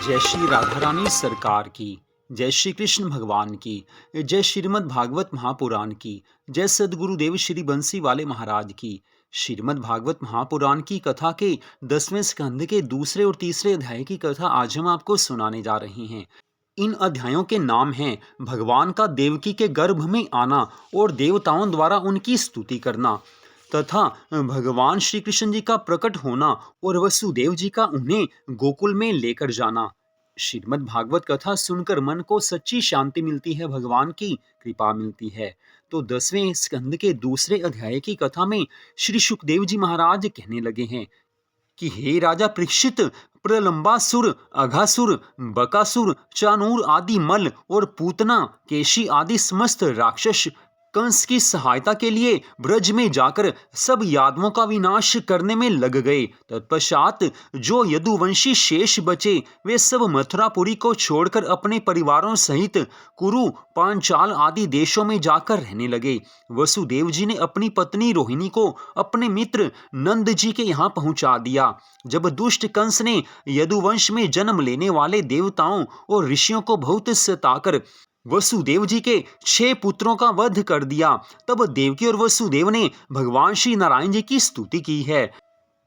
जय श्री राधा रानी सरकार की, जय श्री कृष्ण भगवान की, जय श्रीमद् भागवत महापुराण की, जय सद्गुरुदेव श्री बंसी वाले महाराज की। श्रीमद् भागवत महापुराण की कथा के 10वें स्कंद के दूसरे और तीसरे अध्याय की कथा आज हम आपको सुनाने जा रहे हैं। इन अध्यायों के नाम हैं भगवान का देवकी के गर्भ में आना और देवताओं द्वारा उनकी स्तुति करना, तथा भगवान श्री कृष्ण जी का प्रकट होना और वसुदेव जी का उन्हें गोकुल में लेकर जाना। श्रीमद् भागवत कथा सुनकर मन को सच्ची शांति मिलती है, भगवान की कृपा मिलती है। तो 10वें स्कंद के दूसरे अध्याय की कथा में श्री सुखदेव जी महाराज कहने लगे हैं कि हे राजा परीक्षित, प्रलंबासुर, अघासुर, बकासुर, चानूर आदि मल और पूतना, केशी आदि समस्त राक्षस कंस की सहायता के लिए ब्रज में जाकर सब यादवों का विनाश करने में लग गए। तत्पश्चात जो यदुवंशी शेष बचे वे सब मथुरापुरी को छोड़कर अपने परिवारों सहित कुरु, पांचाल आदि देशों में जाकर रहने लगे। वसुदेव जी ने अपनी पत्नी रोहिणी को अपने मित्र नंद जी के यहाँ पहुंचा दिया। जब दुष्ट कंस ने यदुवंश में जन्म लेने वाले देवताओं और ऋषियों को बहुत सताकर वसुदेव जी के 6 पुत्रों का वध कर दिया, तब देवकी और वसुदेव ने भगवान श्री नारायण जी की स्तुति की है।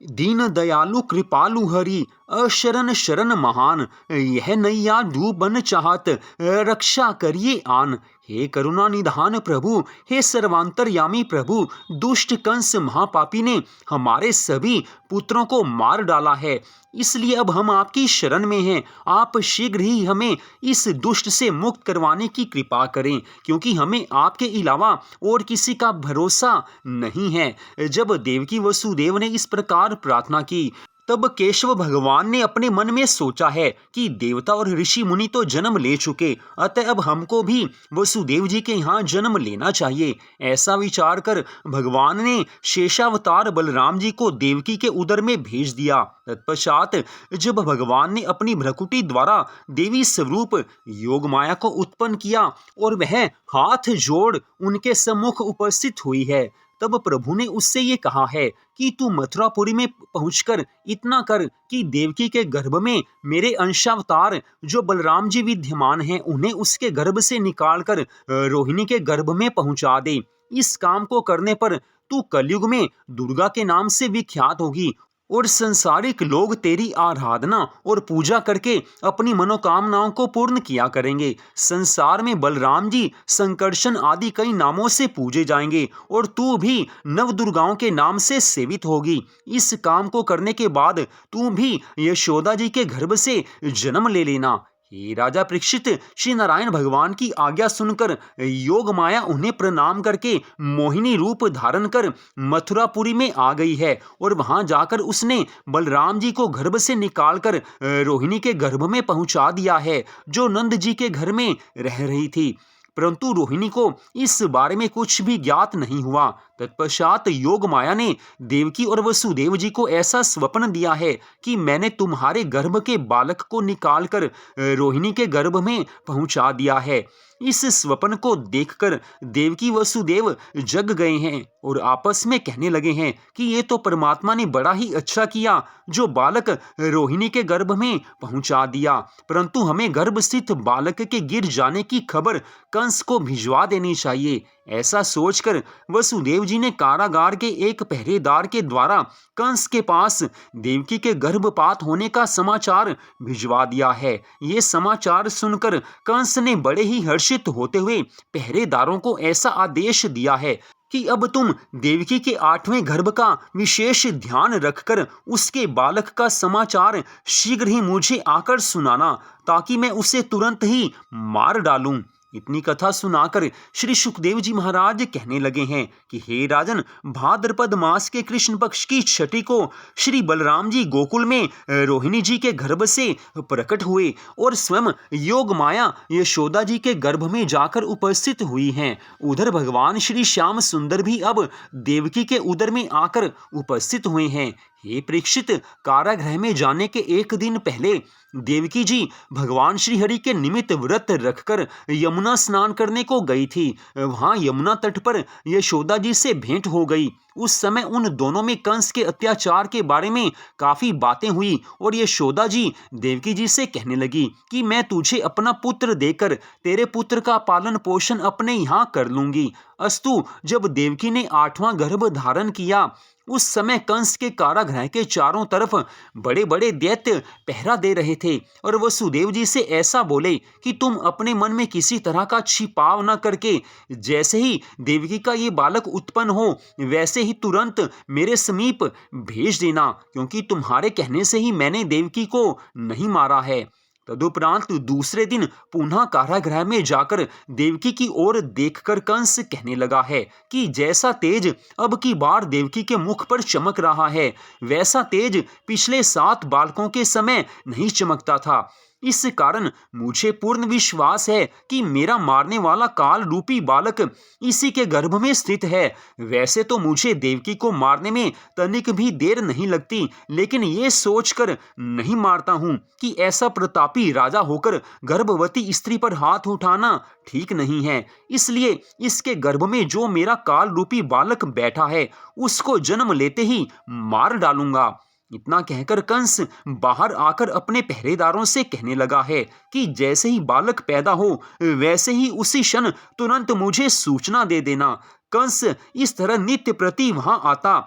दीन दयालु कृपालु हरि, अशरण शरण महान, यह नैया डूबन चाहत, रक्षा करिए आन। हे करुणा निधान प्रभु, हे सर्वांतरयामी प्रभु, दुष्ट कंस महापापी ने हमारे सभी पुत्रों को मार डाला है, इसलिए अब हम आपकी शरण में हैं। आप शीघ्र ही हमें इस दुष्ट से मुक्त करवाने की कृपा करें, क्योंकि हमें आपके अलावा और किसी का भरोसा नहीं है। जब देवकी वसुदेव ने इस प्रकार प्रार्थना की, तब केशव भगवान ने अपने मन में सोचा है कि देवता और ऋषि मुनि तो जन्म ले चुके, अतः अब हमको भी वसुदेव जी के यहाँ जन्म लेना चाहिए। ऐसा विचार कर भगवान ने शेषावतार बलराम जी को देवकी के उदर में भेज दिया। तत्पश्चात जब भगवान ने अपनी भ्रकुटी द्वारा देवी स्वरूप योगमाया को उत्पन्न किया और वह हाथ जोड़ उनके सम्मुख उपस्थित हुई है, तब प्रभु ने उससे ये कहा है कि तू मथुरापुरी में पहुंचकर इतना कर कि देवकी के गर्भ में मेरे अंशावतार जो बलराम जी विद्यमान हैं उन्हें उसके गर्भ से निकालकर रोहिणी के गर्भ में पहुंचा दे। इस काम को करने पर तू कलयुग में दुर्गा के नाम से विख्यात होगी और संसारिक लोग तेरी आराधना और पूजा करके अपनी मनोकामनाओं को पूर्ण किया करेंगे। संसार में बलराम जी, संकर्षण आदि कई नामों से पूजे जाएंगे और तू भी नव दुर्गाओं के नाम से सेवित होगी। इस काम को करने के बाद तू भी यशोदा जी के गर्भ से जन्म ले लेना। हे राजा परीक्षित, श्री नारायण भगवान की आज्ञा सुनकर योग माया उन्हें प्रणाम करके मोहिनी रूप धारण कर मथुरापुरी में आ गई है और वहां जाकर उसने बलराम जी को गर्भ से निकालकर रोहिणी के गर्भ में पहुंचा दिया है, जो नंद जी के घर में रह रही थी। परंतु रोहिणी को इस बारे में कुछ भी ज्ञात नहीं हुआ। तत्पश्चात योग माया ने देवकी और वसुदेव जी को ऐसा स्वप्न दिया है कि मैंने तुम्हारे गर्भ के बालक को निकालकर रोहिणी के गर्भ में पहुंचा दिया है। इस स्वप्न को देखकर देवकी वसुदेव जग गए हैं और आपस में कहने लगे हैं कि ये तो परमात्मा ने बड़ा ही अच्छा किया जो बालक रोहिणी के गर्भ में पहुंचा दिया, परंतु हमें गर्भ स्थित बालक के गिर जाने की खबर कंस को भिजवा देनी चाहिए। ऐसा सोचकर वसुदेव जी ने कारागार के एक पहरेदार के द्वारा कंस के पास देवकी के गर्भपात होने का समाचार भिजवा दिया है। ये समाचार सुनकर कंस ने बड़े ही हर्षित होते हुए पहरेदारों को ऐसा आदेश दिया है कि अब तुम देवकी के 8वें गर्भ का विशेष ध्यान रखकर उसके बालक का समाचार शीघ्र ही मुझे आकर सुनाना, ताकि मैं उसे तुरंत ही मार डालूं। इतनी कथा सुनाकर श्री सुखदेव जी महाराज कहने लगे हैं कि हे राजन, भाद्रपद मास के कृष्ण पक्ष की छठी को श्री बलराम जी गोकुल में रोहिणी जी के गर्भ से प्रकट हुए और स्वयं योग माया यशोदा जी के गर्भ में जाकर उपस्थित हुई हैं। उधर भगवान श्री श्याम सुंदर भी अब देवकी के उदर में आकर उपस्थित हुए हैं। हे परीक्षित, कारागृह में जाने के एक दिन पहले देवकी जी भगवान श्री हरि के निमित्त व्रत रखकर यमुना स्नान करने को गई थी। वहां यमुना तट पर यशोदा जी से भेंट हो गई। उस समय उन दोनों में कंस के अत्याचार के बारे में काफी बातें हुई और यशोदा जी देवकी जी से कहने लगी कि मैं तुझे अपना पुत्र देकर तेरे पुत्र का पालन पोषण अपने यहाँ कर लूंगी। अस्तु जब देवकी ने 8वां गर्भ धारण किया, उस समय कंस के कारागृह के चारों तरफ बड़े बड़े दैत्य पहरा दे रहे थे और वसुदेव जी से ऐसा बोले कि तुम अपने मन में किसी तरह का छिपाव न करके जैसे ही देवकी का ये बालक उत्पन्न हो वैसे ही तुरंत मेरे समीप भेज देना, क्योंकि तुम्हारे कहने से ही मैंने देवकी को नहीं मारा है। तदुपरांत दूसरे दिन पुनः कारागृह में जाकर देवकी की ओर देखकर कंस कहने लगा है कि जैसा तेज अब की बार देवकी के मुख पर चमक रहा है, वैसा तेज पिछले 7 बालकों के समय नहीं चमकता था। इस कारण मुझे पूर्ण विश्वास है कि मेरा मारने वाला काल रूपी बालक इसी के गर्भ में स्थित है। वैसे तो मुझे देवकी को मारने में तनिक भी देर नहीं लगती, लेकिन ये सोचकर नहीं मारता हूँ कि ऐसा प्रतापी राजा होकर गर्भवती स्त्री पर हाथ उठाना ठीक नहीं है। इसलिए इसके गर्भ में जो मेरा काल रूपी बालक बैठा है उसको जन्म लेते ही मार डालूंगा। इतना कहकर कंस बाहर आकर अपने पहरेदारों से कहने लगा है कि जैसे ही बालक पैदा हो वैसे ही उसी क्षण तुरंत मुझे सूचना दे देना। कंस इस तरह नित्य प्रति वहां आता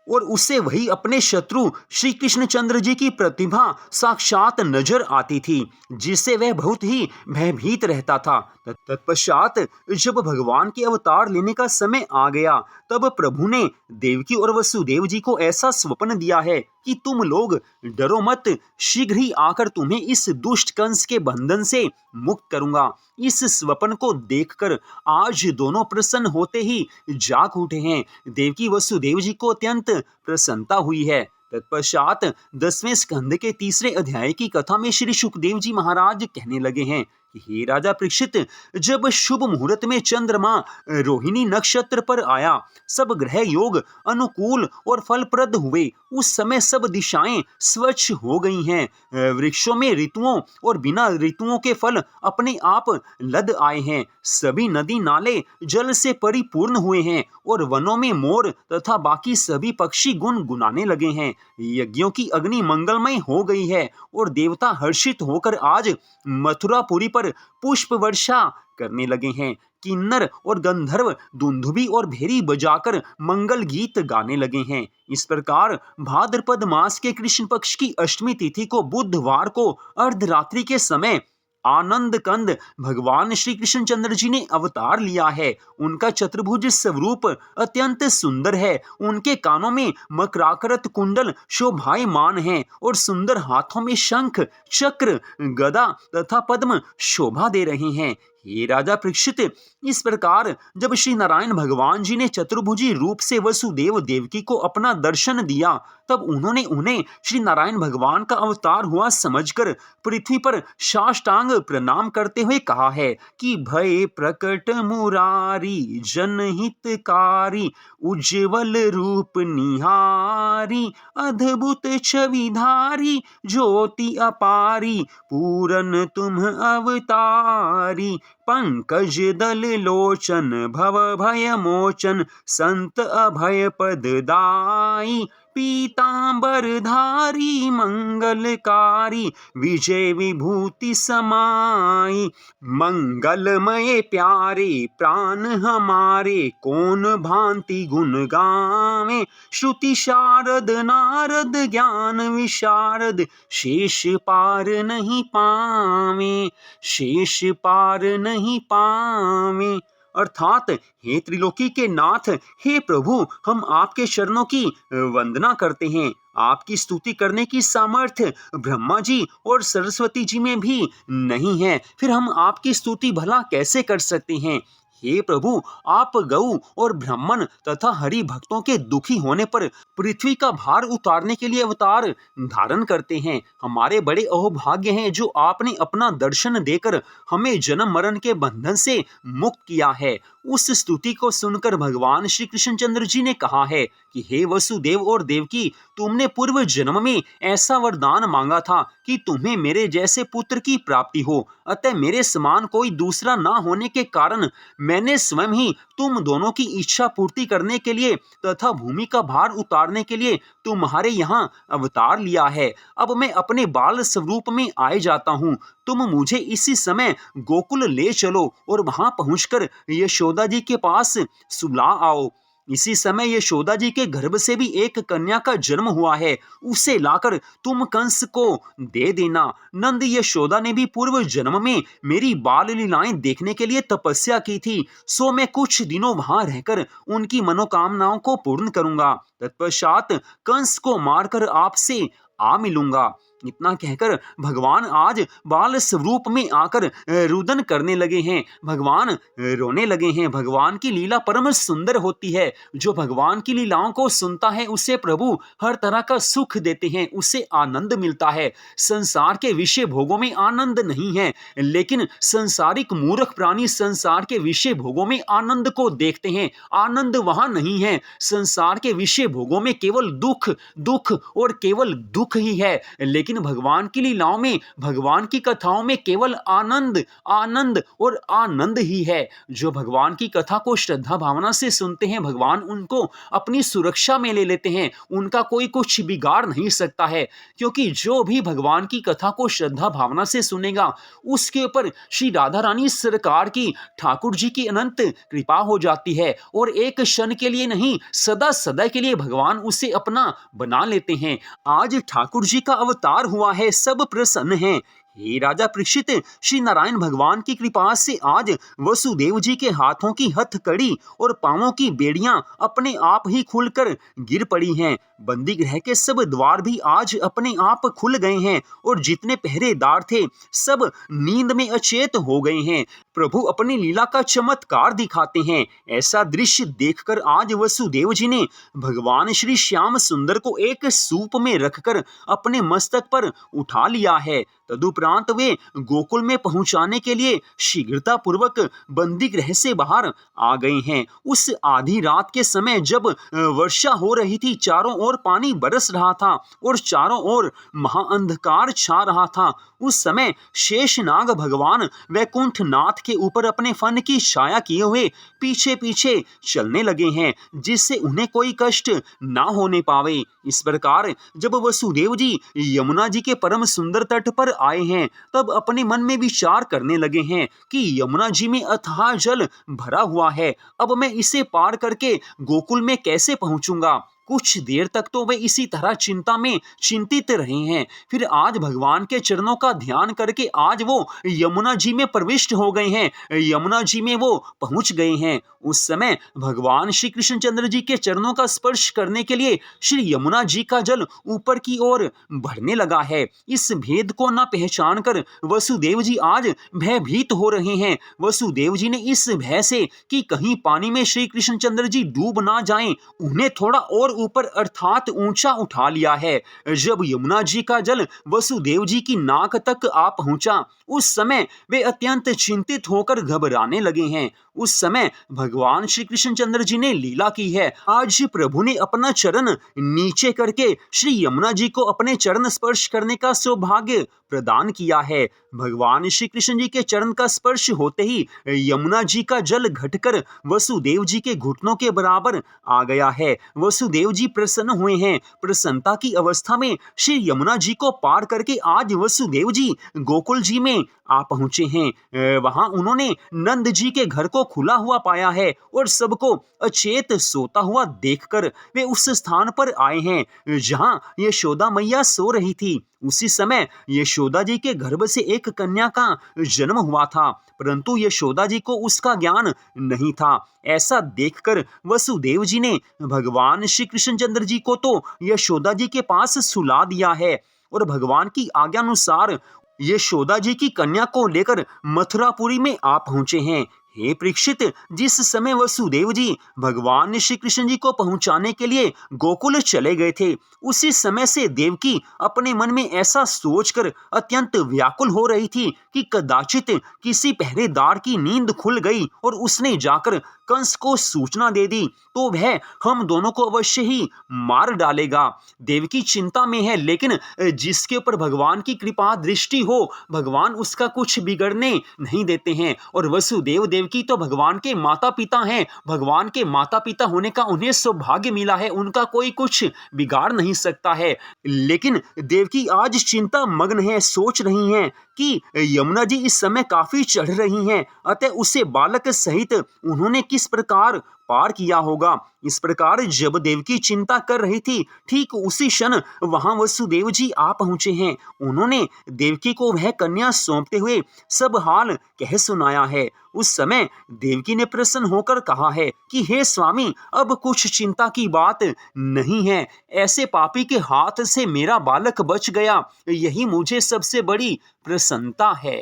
और उससे वही अपने शत्रु श्री कृष्णचंद्र जी की प्रतिभा साक्षात नजर आती थी, जिससे वह बहुत ही भयभीत रहता था। तत्पश्चात जब भगवान के अवतार लेने का समय आ गया, तब प्रभु ने देवकी और वसुदेव जी को ऐसा स्वप्न दिया है कि तुम लोग डरो मत, शीघ्र ही आकर तुम्हें इस दुष्ट कंस के बंधन से मुक्त करूंगा। इस स्वप्न को देखकर आज दोनों प्रसन्न होते ही जाग उठे हैं। देवकी वसुदेव जी को अत्यंत प्रसन्नता हुई है। तत्पश्चात 10वें स्कंद के 3रे अध्याय की कथा में श्री सुखदेव जी महाराज कहने लगे हैं कि हे राजा परीक्षित, जब शुभ मुहूर्त में चंद्रमा रोहिणी नक्षत्र पर आया, सब ग्रह योग अनुकूल और फलप्रद हुए। उस समय सब दिशाएं स्वच्छ हो गई हैं। वृक्षों में ऋतुओं और बिना ऋतुओं के फल अपने आप लद आए हैं। सभी नदी नाले जल से परिपूर्ण हुए हैं और वनों में मोर तथा बाकी सभी पक्षी गुनगुनाने लगे हैं। यज्ञों की अग्नि मंगलमय हो गई है और देवता हर्षित होकर आज मथुरापुरी पर पुष्प वर्षा करने लगे हैं। किन्नर और गंधर्व दुंदुभी और भेरी बजाकर मंगल गीत गाने लगे हैं। इस प्रकार भाद्रपद मास के कृष्ण पक्ष की अष्टमी तिथि को बुधवार को अर्धरात्रि के समय आनंद कंद भगवान श्री कृष्णचंद्र जी ने अवतार लिया है। उनका चतुर्भुज स्वरूप अत्यंत सुंदर है। उनके कानों में मकराकृत कुंडल शोभायमान हैं और सुंदर हाथों में शंख चक्र गदा तथा पद्म शोभा दे रहे हैं। हे राजा परीक्षित, इस प्रकार जब श्री नारायण भगवान जी ने चतुर्भुजी रूप से वसुदेव देवकी को अपना दर्शन दिया, तब उन्होंने उन्हें श्री नारायण भगवान का अवतार हुआ समझकर पृथ्वी पर साष्टांग प्रणाम करते हुए कहा है कि भय प्रकट मुरारी जनहितकारी उज्जवल रूप निहारी अद्भुत छविधारी ज्योति अपारी पूरन तुम अवतारी पंकज दल लोचन भव भय मोचन संत अभय पद दाई पीतांबर धारी मंगलकारी विजय विभूति समाई मंगलमय प्यारे प्राण हमारे कौन भांति गुण गावे श्रुति शारद नारद ज्ञान विशारद शेष पार नहीं पावे शेष पार नहीं पावे। अर्थात हे त्रिलोकी के नाथ, हे प्रभु, हम आपके चरणों की वंदना करते हैं। आपकी स्तुति करने की सामर्थ्य ब्रह्मा जी और सरस्वती जी में भी नहीं है, फिर हम आपकी स्तुति भला कैसे कर सकते हैं। हे प्रभु, आप गौ और ब्राह्मण तथा हरि भक्तों के दुखी होने पर पृथ्वी का भार उतारने के लिए अवतार धारण करते हैं। हमारे बड़े अहोभाग्य हैं जो आपने अपना दर्शन देकर हमें जन्म मरण के बंधन से मुक्त किया है। उस स्तुति को सुनकर भगवान श्री कृष्णचंद्र जी ने कहा है कि हे वसुदेव और देवकी, तुमने पूर्व जन्म में ऐसा वरदान मांगा था कि तुम्हें मेरे जैसे पुत्र की प्राप्ति हो, अतः मेरे समान कोई दूसरा ना होने के कारण मैंने स्वयं ही तुम दोनों की इच्छा पूर्ति करने के लिए तथा भूमि का भार उतारने के लिए तुम्हारे यहाँ अवतार लिया है। अब मैं अपने बाल स्वरूप में आए जाता हूँ। तुम मुझे इसी समय गोकुल ले चलो और वहां पहुंचकर यशोदा जी के पास सुला आओ। इसी समय यशोदा जी के गर्भ से भी एक कन्या का जन्म हुआ है, उसे लाकर तुम कंस को दे देना। नंद यशोदा ने भी पूर्व जन्म में मेरी बाल लीलाएं देखने के लिए तपस्या की थी, सो मैं कुछ दिनों वहां रहकर उनकी मनोकामनाओं को पूर्ण करूंगा। तत्पश्चात कंस को मारकर आपसे आ मिलूंगा। इतना कहकर भगवान आज बाल स्वरूप में आकर रुदन करने लगे हैं। भगवान रोने लगे हैं। भगवान की लीला परम सुंदर होती है। जो भगवान की लीलाओं को सुनता है उसे प्रभु हर तरह का सुख देते हैं, उसे आनंद मिलता है। संसार के विषय भोगों में आनंद नहीं है, लेकिन संसारिक मूर्ख प्राणी संसार के विषय भोगों में आनंद को देखते हैं। आनंद वहां नहीं है। संसार के विषय भोगों में केवल दुख, दुख और केवल दुख ही है, लेकिन भगवान की लीलाओं में, भगवान की कथाओं में केवल आनंद, आनंद और आनंद ही है। जो भगवान की कथा को श्रद्धा भावना से सुनते हैं, भगवान उनको अपनी सुरक्षा में ले लेते हैं। उनका कोई कुछ बिगाड़ नहीं सकता है, क्योंकि जो भी भगवान की कथा को श्रद्धा भावना से सुनेगा उसके ऊपर श्री राधा रानी सरकार की, ठाकुर जी की अनंत कृपा हो जाती है और एक क्षण के लिए नहीं, सदा सदा के लिए भगवान उसे अपना बना लेते हैं। आज ठाकुर जी का अवतार हुआ है, सब प्रसन्न हैं। हे राजा परीक्षित, श्री नारायण भगवान की कृपा से आज वसुदेव जी के हाथों की हथकड़ी और पांवों की बेड़ियां अपने आप ही खुलकर गिर पड़ी हैं। बंदी गृह के सब द्वार भी आज अपने आप खुल गए हैं और जितने पहरेदार थे सब नींद में अचेत हो गए हैं। प्रभु अपनी लीला का चमत्कार दिखाते हैं। ऐसा दृश्य देखकर आज वसुदेव जी ने भगवान श्री श्याम सुंदर को एक सूप में रखकर अपने मस्तक पर उठा लिया है। तदुपरांत वे गोकुल में पहुंचाने के लिए शीघ्रता पूर्वक बंदी गृह से बाहर आ गए हैं। उस आधी रात के समय जब वर्षा हो रही थी, चारों ओर पानी बरस रहा था और चारों ओर महाअंधकार छा रहा था, उस समय शेषनाग भगवान वैकुंठ नाथ के ऊपर अपने फन की छाया किए हुए पीछे पीछे चलने लगे हैं, जिससे उन्हें कोई कष्ट ना होने पावे। इस प्रकार जब वसुदेव जी यमुना जी के परम सुंदर तट पर आए हैं, तब अपने मन में विचार करने लगे हैं कि यमुना जी में अथाह जल भरा हुआ है, अब मैं इसे पार करके गोकुल में कैसे पहुंचूंगा। कुछ देर तक तो वे इसी तरह चिंता में चिंतित रहे हैं। फिर आज भगवान के चरणों का ध्यान करके आज वो यमुना जी में प्रविष्ट हो गए हैं, यमुना जी में वो पहुंच गए हैं। उस समय भगवान श्री कृष्णचंद्र जी के चरणों का स्पर्श करने के लिए श्री यमुना जी का जल ऊपर की ओर बढ़ने लगा है। इस भेद को न पहचान कर वसुदेव जी आज भयभीत हो रहे हैं। वसुदेव जी ने इस भय से कि कहीं पानी में श्री कृष्णचंद्र जी डूब ना जाएं, उन्हें थोड़ा और ऊपर अर्थात ऊंचा उठा लिया है। जब यमुना जी का जल वसुदेव जी की नाक तक आ पहुंचा, उस समय वे अत्यंत चिंतित होकर घबराने लगे हैं। उस समय भगवान श्री कृष्णचंद्र जी ने लीला की है। आज प्रभु ने अपना चरण नीचे करके श्री यमुना जी को अपने चरण स्पर्श करने का सौभाग्य प्रदान किया है। भगवान श्री कृष्ण जी के चरण का स्पर्श होते ही यमुना जी का जल घटकर वसुदेव जी के घुटनों के बराबर आ गया है। वसुदेव जी प्रसन्न हुए हैं। प्रसन्नता की अवस्था में श्री यमुना जी को पार करके आज वसुदेव जी गोकुल जी में आ पहुंचे हैं। वहां उन्होंने नंद जी के घर को खुला हुआ पाया है और सबको अचेत सोता हुआ देखकर वे उस स्थान पर आए हैं जहां यशोदा मैया सो रही थी। उसी समय यशोदा जी के गर्भ से एक कन्या का जन्म हुआ था, परंतु यशोदा जी को उसका ज्ञान नहीं था। ऐसा देखकर वसुदेव जी ने भगवान श्री कृष्णचंद्र जी को तो यशोदा जी के पास सुला दिया है और भगवान की आज्ञा अनुसार यशोदा जी की कन्या को लेकर मथुरापुरी में आ पहुंचे हैं। हे परीक्षित, जिस समय वसुदेव जी भगवान श्री कृष्ण जी को पहुंचाने के लिए गोकुल चले गए थे, उसी समय से देवकी अपने मन में ऐसा सोचकर अत्यंत व्याकुल हो रही थी कि कदाचित किसी पहरेदार की नींद खुल गई और उसने जाकर कंस को सूचना दे दी तो वह हम दोनों को अवश्य ही मार डालेगा। देवकी चिंता में है, लेकिन जिसके ऊपर भगवान की कृपा दृष्टि हो, भगवान उसका कुछ बिगड़ने नहीं देते हैं। और वसुदेव देवकी तो भगवान के माता पिता हैं, भगवान के माता पिता होने का उन्हें सौभाग्य मिला है, उनका कोई कुछ बिगाड़ नहीं सकता है। लेकिन देवकी आज चिंता मग्न है, सोच रही हैं कि यमुना जी इस समय काफी चढ़ रही हैं, अतः उसे बालक सहित उन्होंने किस प्रकार पार किया होगा। इस प्रकार जब देवकी चिंता कर रही थी, ठीक उसी क्षण वहां वसुदेव जी आ पहुंचे हैं। उन्होंने देवकी को वह कन्या सौंपते हुए सब हाल कह सुनाया है। उस समय देवकी ने प्रसन्न होकर कहा है कि हे स्वामी, अब कुछ चिंता की बात नहीं है, ऐसे पापी के हाथ से मेरा बालक बच गया, यही मुझे सबसे बड़ी प्रसन्नता है।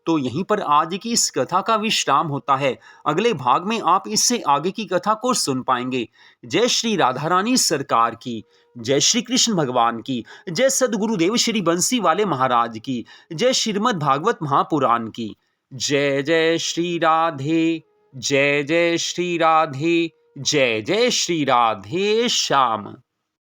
तो यहीं पर आज की इस कथा का विश्राम होता है। अगले भाग में आप इससे आगे की कथा को सुन पाएंगे। जय श्री राधा रानी सरकार की, जय श्री कृष्ण भगवान की, जय सदगुरुदेव श्री बंसी वाले महाराज की, जय श्रीमद् भागवत महापुराण की। जय जय श्री राधे, जय जय श्री राधे, जय जय श्री राधे श्याम।